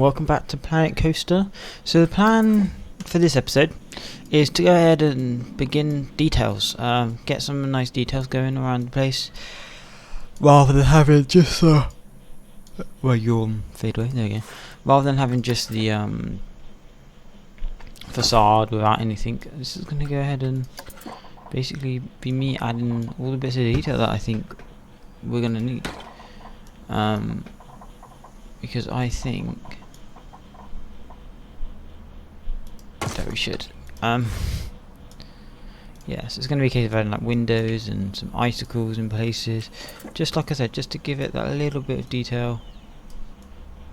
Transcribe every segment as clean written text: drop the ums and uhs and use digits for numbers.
welcome back to Planet Coaster. So the plan for this episode is to go ahead and begin details, get some nice details going around the place, rather than having just well, you'll fade away, there you go. Rather than having just the facade without anything. This is going to go ahead and basically be me adding all the bits of detail that I think we're going to need. Because I think that we should. Yeah, so it's going to be a case of adding like windows and some icicles in places. Just like I said, just to give it that little bit of detail.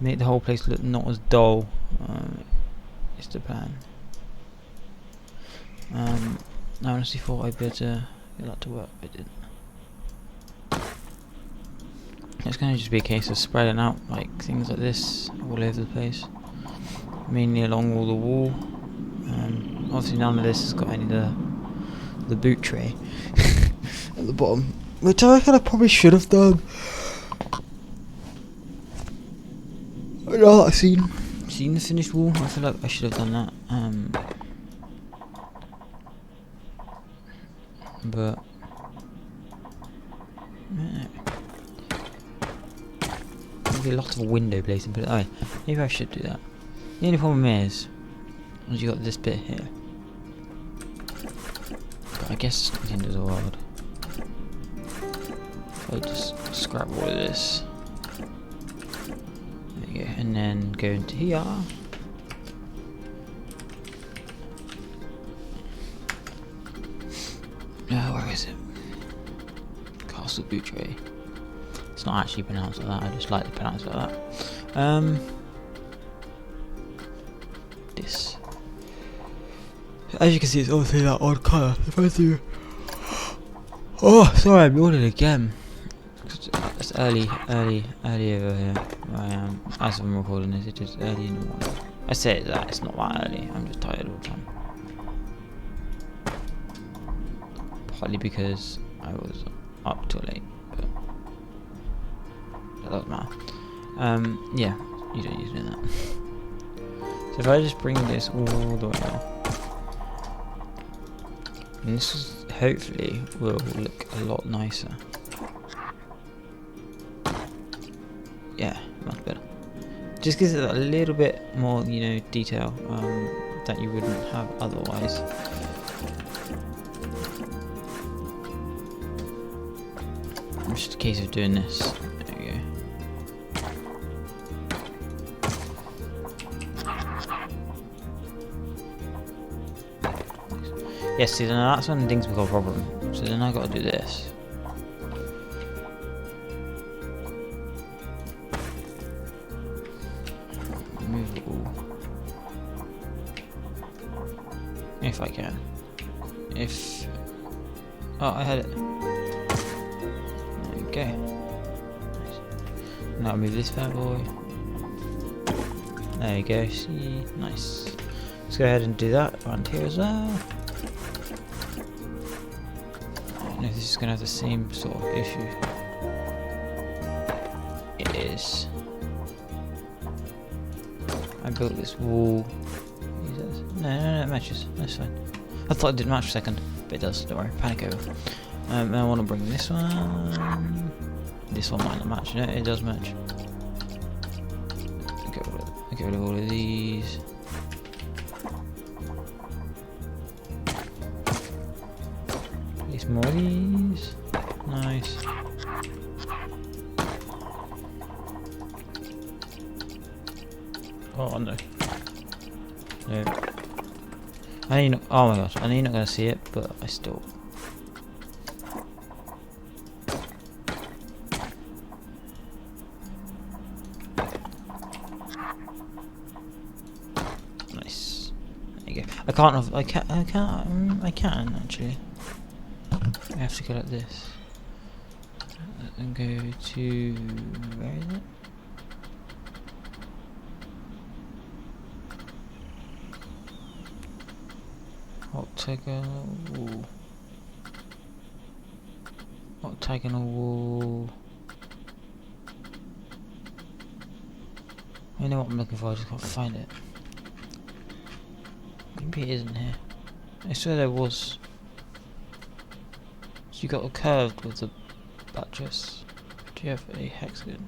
Make the whole place look not as dull. Is the plan. I honestly thought I'd better get that to work, but I didn't. It's going to just be a case of spreading out like things like this all over the place, mainly along all the wall. Obviously none of this has got any of the boot tray at the bottom, which I reckon I probably should have done. I know I've seen the finished wall. I feel like I should have done that. But maybe a lot of window placing, but oh, maybe I should do that. The only problem is you got this bit here. But I guess it's the end of the world. If I just scrap all of this. There you go, and then go into here. Where is it? Castle Boutre. It's not actually pronounced like that, I just like to pronounce it like that. This. As you can see, it's obviously that odd colour. If I do... Oh, sorry, I'm yawning again. It's early over here where I am. As I'm recording this, it is early in the morning. I say that, it's not that early, I'm just tired all the time. Partly because I was up too late, but that doesn't matter. Yeah, you don't use that. So if I just bring this all the way down, and this is, hopefully will look a lot nicer. Yeah, much better. Just gives it a little bit more, detail that you wouldn't have otherwise. It's just a case of doing this. There we go. Yes, see, then that's when things become a problem. So then I gotta do this. Remove it all. If I can. Oh, I had it. Okay. Nice. Now move this bad boy. There you go, see, nice. Let's go ahead and do that around here as well. I don't know if this is going to have the same sort of issue. It is. I built this wall. No, it matches. That's fine. I thought it didn't match for a second, but it does. Don't worry, panic over. I want to bring this one. This one might not match. No, it does match. Get rid of all of these. At least more of these. Nice. Oh no. No. I know you're not, oh my gosh, I know you're not going to see it, but I still... Nice. There you go. I can actually. I have to go like this. And go to... where is it? Octagonal wall. Octagonal wall. I know what I'm looking for, I just can't find it. Maybe it isn't here. I swear there was. So you got a curved with the buttress. Do you have a hexagon?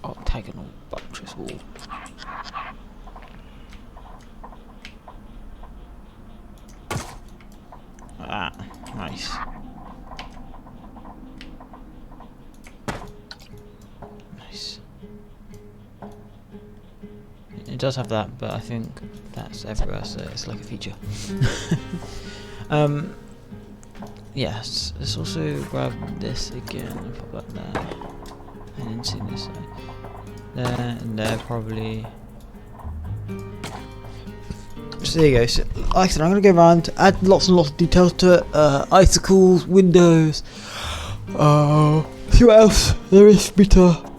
Octagonal buttress wall. Ah, nice. Nice. It does have that, but I think that's everywhere, so it's like a feature. Yes, let's also grab this again and pop that there. I didn't see this side. There and there probably. So there you go. So, like I said, I'm going to go around, add lots and lots of details to it. Icicles, windows. See what else there is for me to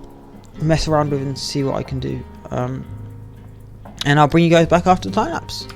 mess around with and see what I can do. And I'll bring you guys back after the time lapse.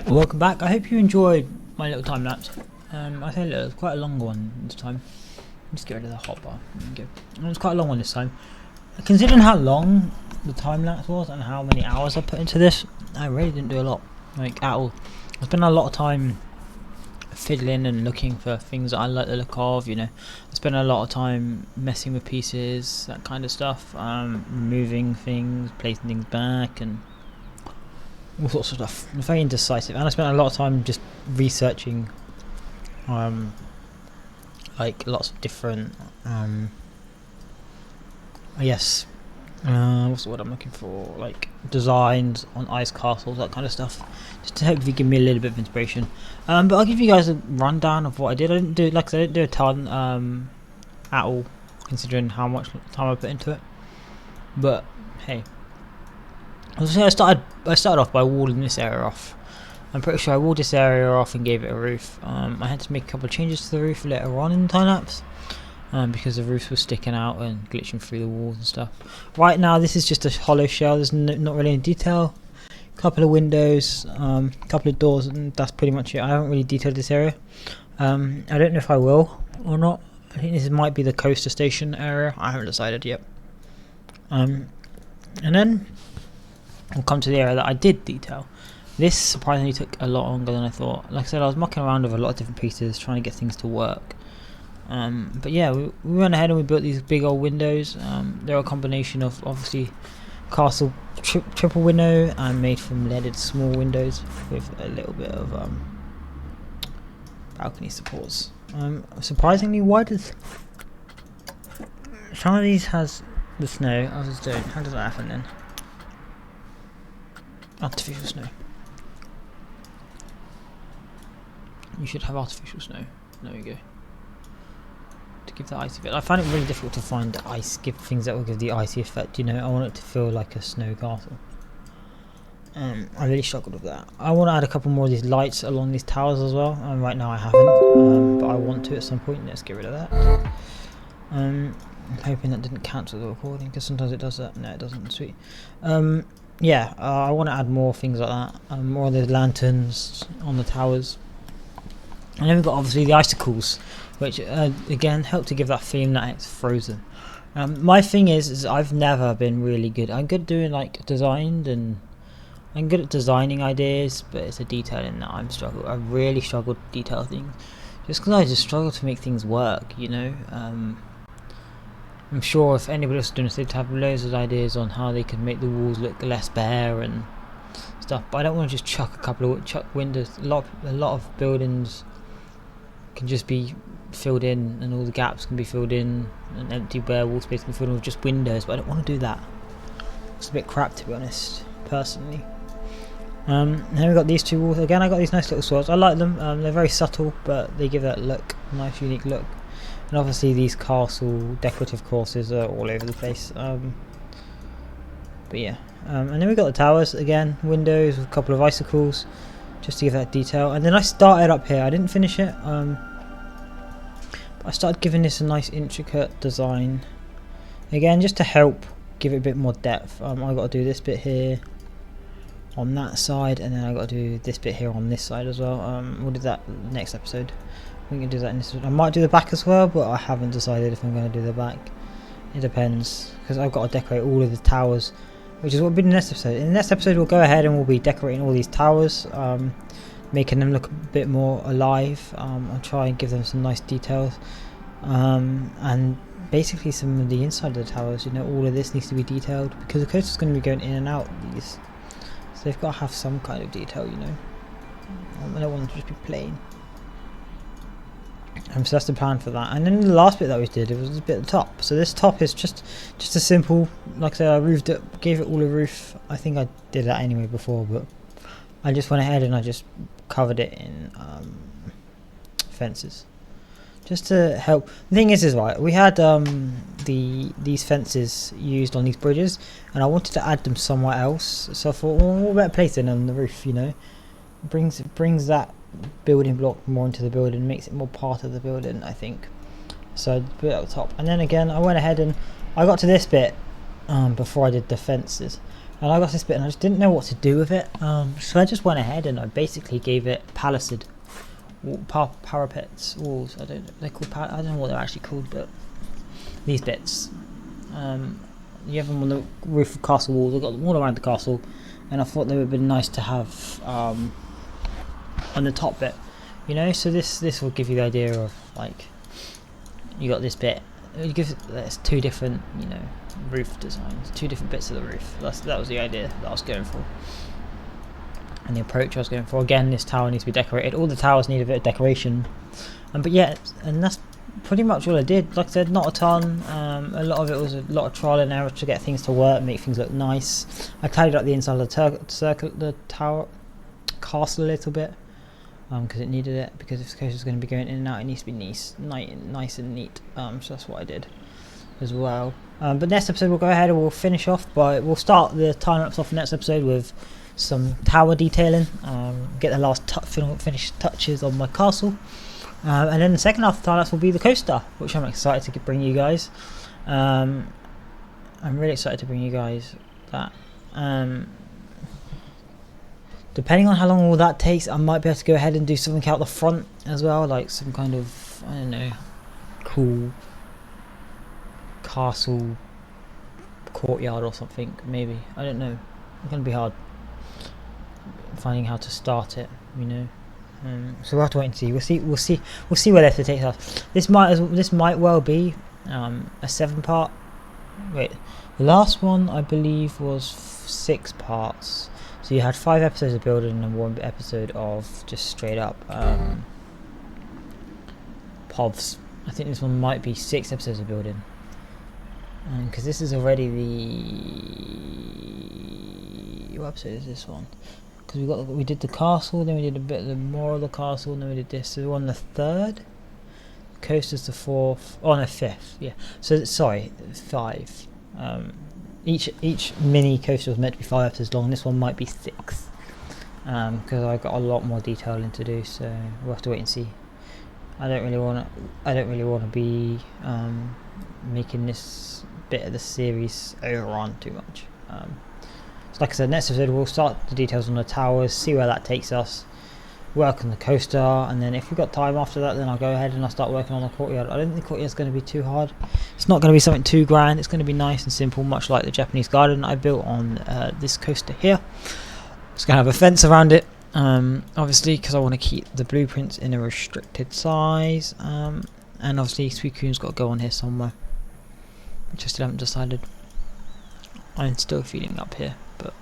Welcome back. I hope you enjoyed my little time lapse. I think it was quite a long one this time. Just get rid of the hotbar. It was quite a long one this time. Considering how long the time lapse was and how many hours I put into this, I really didn't do a lot, like at all. I spent a lot of time fiddling and looking for things that I like the look of, you know. I spent a lot of time messing with pieces, that kind of stuff, removing things, placing things back, and all sorts of stuff. I'm very indecisive, and I spent a lot of time just researching, like lots of different, what's the word I'm looking for? Like designs on ice castles, that kind of stuff, just to hopefully give me a little bit of inspiration. But I'll give you guys a rundown of what I did. I didn't do, like I said, I didn't do a ton at all, considering how much time I put into it. But hey, I started off by walling this area off. I'm pretty sure I walled this area off and gave it a roof. I had to make a couple of changes to the roof later on in the time lapse, because the roof was sticking out and glitching through the walls and stuff. Right now this is just a hollow shell, there's not really any detail. Couple of windows, couple of doors, and that's pretty much it. I haven't really detailed this area. I don't know if I will or not. I think this might be the coaster station area. I haven't decided yet. And then we'll come to the area that I did detail. This surprisingly took a lot longer than I thought. Like I said, I was mucking around with a lot of different pieces trying to get things to work. But yeah, we went ahead and we built these big old windows. They're a combination of obviously castle triple window and made from leaded small windows with a little bit of balcony supports. Surprisingly, why does some of these has the snow? Others don't. How does that happen then? Artificial snow. You should have artificial snow. There we go. To give that icy effect. I find it really difficult to find give things that will give the icy effect, you know. I want it to feel like a snow castle. I really struggled with that. I want to add a couple more of these lights along these towers as well. Right now I haven't, but I want to at some point. Let's get rid of that. I'm hoping that didn't cancel the recording, because sometimes it does that. No, it doesn't. Sweet. Yeah, I want to add more things like that. More of the lanterns on the towers. And then we've got obviously the icicles, which again help to give that feeling that it's frozen. My thing is I've never been really good. I'm good at doing like design, and I'm good at designing ideas, but it's a detailing that I really struggle to detail things, just because I just struggle to make things work, you know. I'm sure if anybody else is doing this, they'd have loads of ideas on how they could make the walls look less bare and stuff. But I don't want to just chuck windows. A lot of buildings can just be filled in, and all the gaps can be filled in, and empty bare wall space can be filled in with just windows. But I don't want to do that. It's a bit crap, to be honest, personally. Then we've got these two walls. Again, I got these nice little swords. I like them. They're very subtle, but they give that look, nice, unique look. And obviously these castle decorative courses are all over the place. But yeah, and then we've got the towers again, windows with a couple of icicles, just to give that detail. And then I started up here. I didn't finish it. But I started giving this a nice intricate design. Again, just to help give it a bit more depth. I got to do this bit here on that side, and then I got to do this bit here on this side as well. We'll do that next episode. We can do that in this. I might do the back as well, but I haven't decided if I'm going to do the back. It depends, because I've got to decorate all of the towers, which is what will be the next episode. In the next episode, we'll go ahead and we'll be decorating all these towers, making them look a bit more alive. I'll try and give them some nice details, and basically some of the inside of the towers. You know, all of this needs to be detailed, because the coaster's going to be going in and out of these, so they've got to have some kind of detail. You know, I don't want them to just be plain. So that's the plan for that. And then the last bit that we did, it was a bit at the top. So this top is just a simple, like I said, I roofed it, gave it all a roof. I think I did that anyway before, but I just went ahead and I just covered it in fences, just to help. The thing is right, we had these fences used on these bridges, and I wanted to add them somewhere else. So I thought, well, what better place than on the roof? You know, it brings that building block more into the building, makes it more part of the building, I think. So I put it at the top, and then again I went ahead and I got to this bit before I did the fences. And I got this bit and I just didn't know what to do with it. So I just went ahead and I basically gave it palisade parapets, walls. I don't know, they're called. I don't know what they're actually called, but these bits. You have them on the roof of castle walls. I've got them all around the castle, and I thought they would have been nice to have on the top bit. You know, so this will give you the idea of like you got this bit. It gives there's two different roof designs, two different bits of the roof. That was the idea that I was going for. And the approach I was going for. Again, this tower needs to be decorated. All the towers need a bit of decoration. But yeah, and that's pretty much all I did. Like I said, not a ton. A lot of it was a lot of trial and error to get things to work, make things look nice. I tidied up the inside of the tower castle a little bit. Because it needed it. Because if the coaster is going to be going in and out, it needs to be nice and neat. So that's what I did as well. But next episode we'll go ahead and we'll finish off by... We'll start the time lapse off next episode with some tower detailing, get the last finished touches on my castle, and then the second half of the time lapse will be the coaster, which I'm excited to bring you guys. I'm really excited to bring you guys that. Depending on how long all that takes, I might be able to go ahead and do something out the front as well, like some kind of, I don't know, cool castle courtyard or something, maybe. I don't know. It's going to be hard finding how to start it, so we'll have to wait and see. We'll see where this takes us. This might well be a 7-part. Wait, the last one I believe was 6 parts. So you had 5 episodes of building and 1 episode of just straight up POVs. I think this one might be 6 episodes of building, because this is already the... What episode is this one? Because we did the castle, then we did a bit more of the castle, and then we did this. So we're on the 3rd. Coaster's the 4th. Oh no, 5th. Yeah. So sorry, 5. Each mini coaster was meant to be 5 episodes long. This one might be 6. Because I've got a lot more detailing to do. So we'll have to wait and see. I don't really want to be making this bit of the series overrun too much. So like I said, next episode we'll start the details on the towers, see where that takes us, work on the coaster, and then if we've got time after that, then I'll go ahead and I'll start working on the courtyard. I don't think the courtyard's going to be too hard. It's not going to be something too grand. It's going to be nice and simple, much like the Japanese garden I built on this coaster here. It's going to have a fence around it, obviously, because I want to keep the blueprints in a restricted size, and obviously Suicune's got to go on here somewhere, which I still haven't decided. I'm still feeling up here, but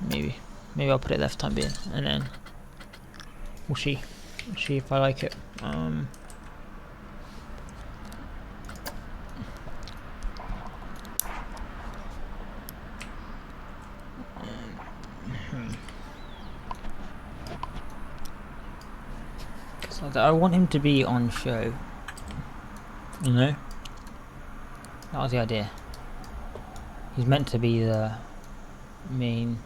maybe I'll put it there for the time being, and then we'll see if I like it. So I want him to be on show, that was the idea. He's meant to be the main,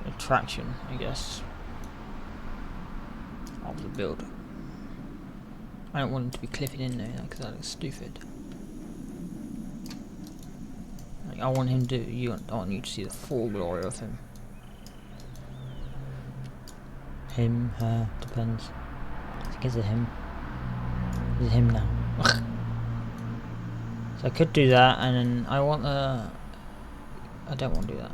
attraction, I guess, of the build. I don't want him to be clipping in there, because that looks stupid. Like, I want him to. I want you to see the full glory of him. Him, her, depends. I think it's a him. It's a him now. So I could do that, and then I want I don't want to do that.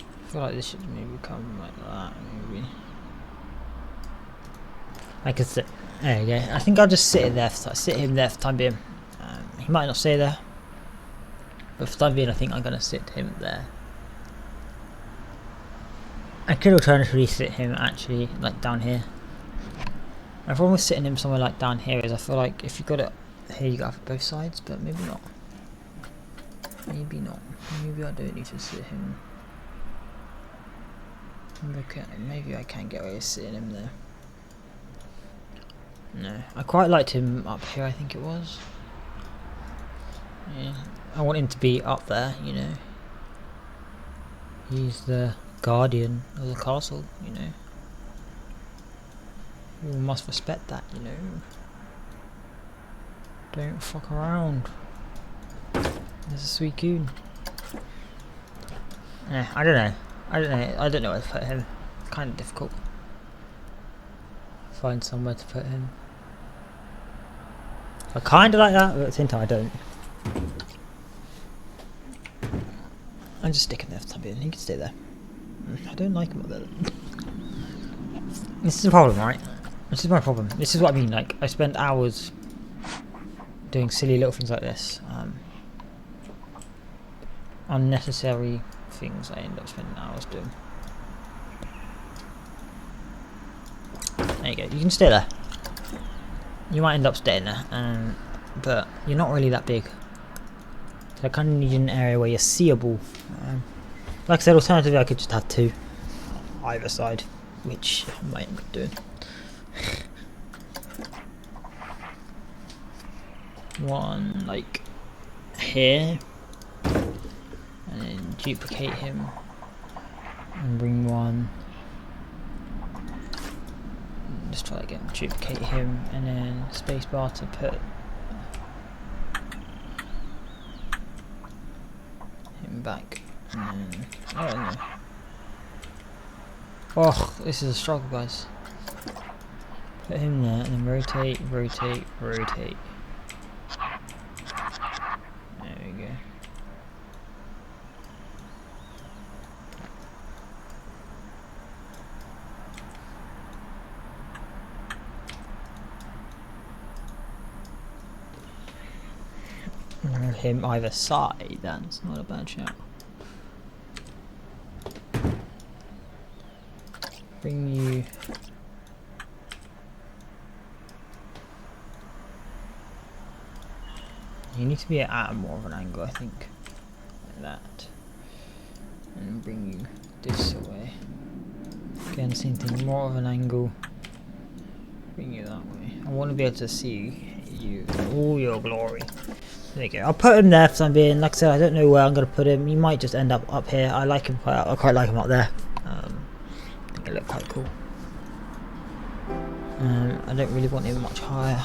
I feel like this should maybe come like that, maybe. I could sit. There you go. I think I'll just sit him there for the time being. He might not stay there, but for the time being, I think I'm gonna sit him there. I could alternatively sit him actually like down here. My problem with sitting him somewhere like down here is I feel like if you got it here, you got it for both sides, but maybe not. Maybe not. Maybe I don't need to sit him. Maybe I can get away with sitting him there. No, I quite liked him up here, I think it was. Yeah, I want him to be up there, He's the guardian of the castle, We must respect that, Don't fuck around. There's a Suicune. I don't know. I don't know where to put him. It's kind of difficult. Find somewhere to put him. I kind of like that, but at the same time I don't. I'm just sticking there for the time being. He can stay there. I don't like him up there. This is the problem, right? This is my problem. This is what I mean. Like, I spend hours doing silly little things like this. Unnecessary things I end up spending hours doing. There you go. You can stay there. You might end up staying there, but you're not really that big. So I kind of need an area where you're seeable. Like I said, alternatively I could just have two on either side, which I might end up doing. One like here, and then duplicate him, and bring one. Let's try again. Duplicate him, and then spacebar to put him back. And then, I don't know. Oh, this is a struggle, guys. Put him there, and then rotate, rotate, rotate. There we go. Him either side, that's not a bad shout. Bring you. You need to be at more of an angle, I think. Like that. And bring you this away. Again, same thing, more of an angle. Bring you that way. I want to be able to see you in all your glory. There you go. I'll put him there for the time being. Like I said, I don't know where I'm going to put him. He might just end up here. I like him I quite like him up there. I think it look quite cool. I don't really want him much higher.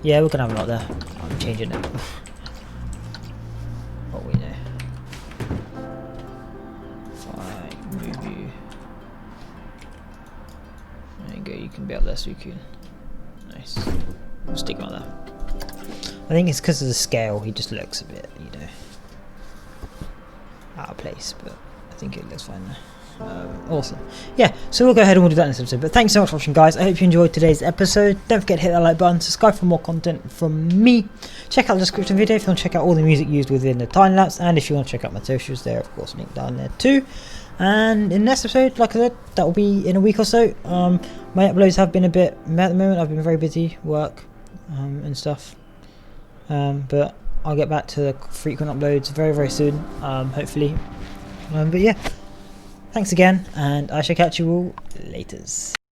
Yeah, we're going to have him up there. I'm changing it. What we know. If I move you. There you go. You can be up there, Suicune. Nice. We'll stick him up there. I think it's because of the scale, he just looks a bit, you know, out of place, but I think it looks fine there. Awesome. Yeah, so we'll go ahead and we'll do that in this episode, but thanks so much for watching, guys. I hope you enjoyed today's episode. Don't forget to hit that like button, subscribe for more content from me. Check out the description video if you want to check out all the music used within the time lapse, and if you want to check out my socials, there of course link down there too. And in the next episode, like I said, that will be in a week or so. My uploads have been a bit at the moment. I've been very busy, work and stuff. But I'll get back to the frequent uploads very, very soon, hopefully. But yeah, thanks again, and I shall catch you all laters.